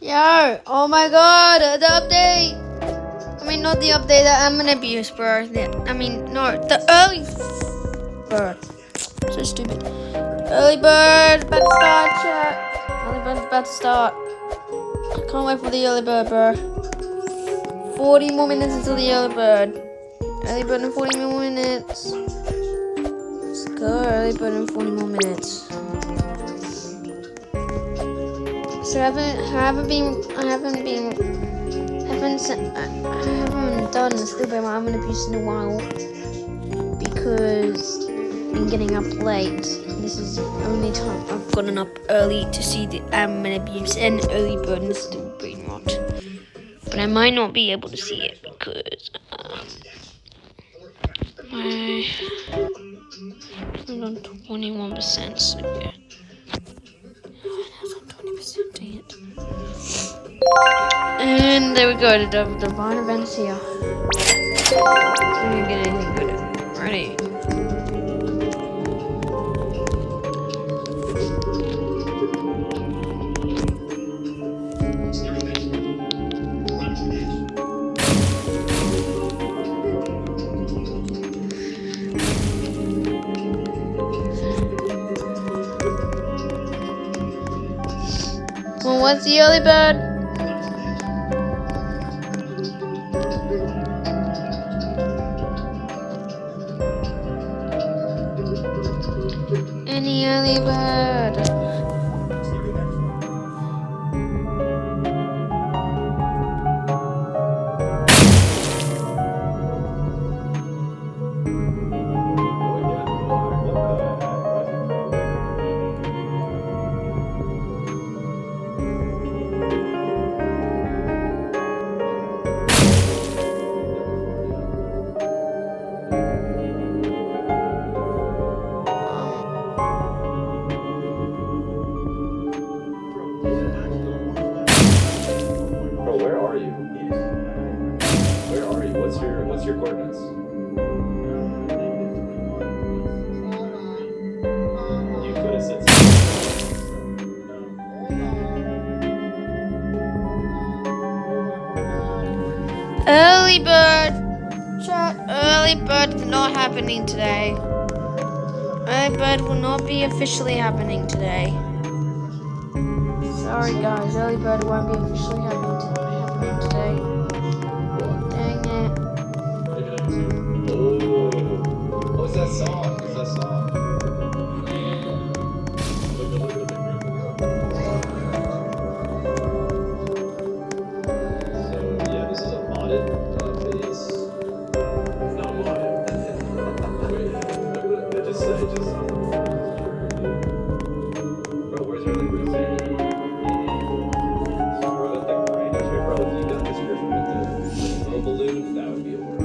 Yo, oh my god, the update! I mean, not the update, the abuse, bro. The early bird. So stupid. Early bird, about to start, chat. Early bird's about to start. I can't wait for the early bird, bro. 40 more minutes until the early bird. Early bird in 40 more minutes. Let's go, early bird in 40 more minutes. So I haven't done a stupid amount of abuse in a while because I've been getting up late. This is the only time I've gotten up early to see the abuse and early bird and still brainrot. But I might not be able to see it because I'm on 21%. So yeah. Dang it. And there we go, the divine events here. We're gonna get anything good. Ready. Well, what's the early bird? Any early bird? What's your coordinates? You could have said something. Early bird. Chat. Early bird is not happening today. Early bird will not be officially happening today. Sorry guys, early bird won't be officially happening today. Dang it. What was that song? What's that song? So yeah, this is a modded base. It's not modded. Wait, it just bro, where's early bird saying? Bro, that's like brain. Bro, if you got this description with the little balloon, that would be a word.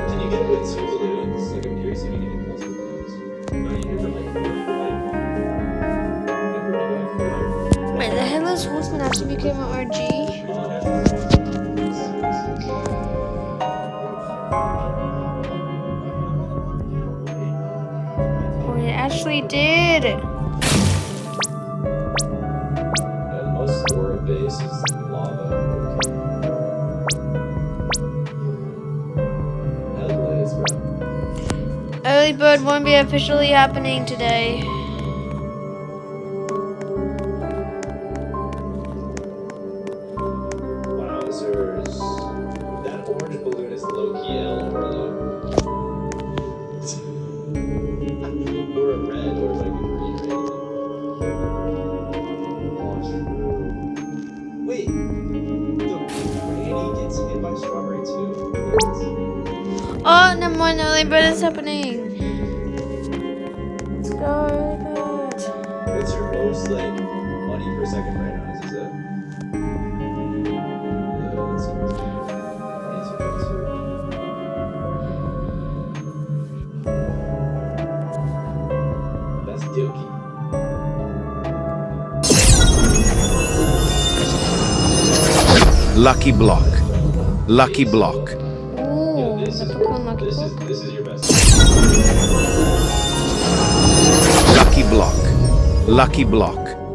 Can you get it with two balloons? Like I'm curious if you can get multiple balloons. No, you can get Wait, the Headless Horseman actually became an RG? Oh, it actually did! Yeah, the most Sora base is lava. Hellblaze, bro. Early bird won't be officially happening today. Wowzers. That orange balloon is low-key L or low. Or a red or like a green or anything. Wait, the granny gets hit by strawberry too? Oh, never mind, early bird is happening. Let's go, early bird. What's your most like money per second right now? Is it? Yeah, let's see. 22.2. That's Dookie. Lucky block. Lucky block. Ooh, This is your best. Lucky block. Lucky block.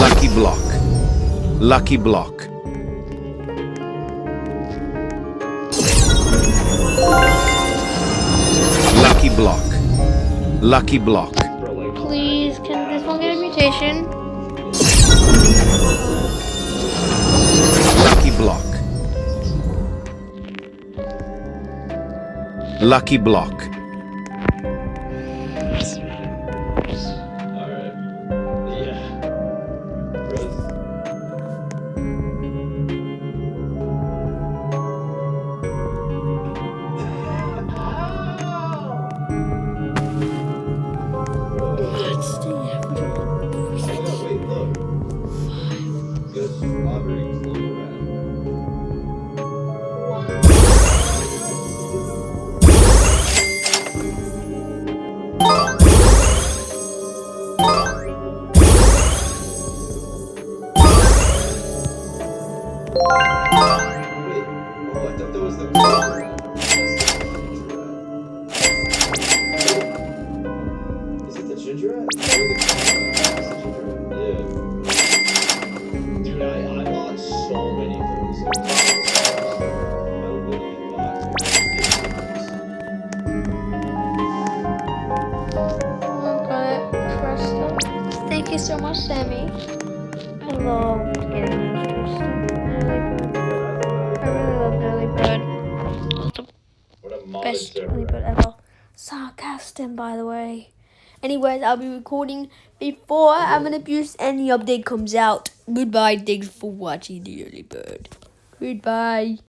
Lucky block. Lucky block. Lucky block. Lucky block. For like, Please, can this one get a mutation? Lucky block. Lucky block. alright. Yeah. Gross. That's the Oh yeah, wait, look. It's got a strawberry clover rat. Wait, oh, I thought that was the clover rat. Is it the ginger rat? Or the clover rat? It's the ginger rat. Yeah. Dude, I bought so many of those. I literally bought Okay, crystal. Thank you so much, Sammy. I love getting those crystals. I really love early bird. It's the what a modded best server. early bird ever. Sarcastic, by the way. Anyways, I'll be recording before I'm gonna abuse any update comes out. Goodbye, thanks for watching the early bird. Goodbye.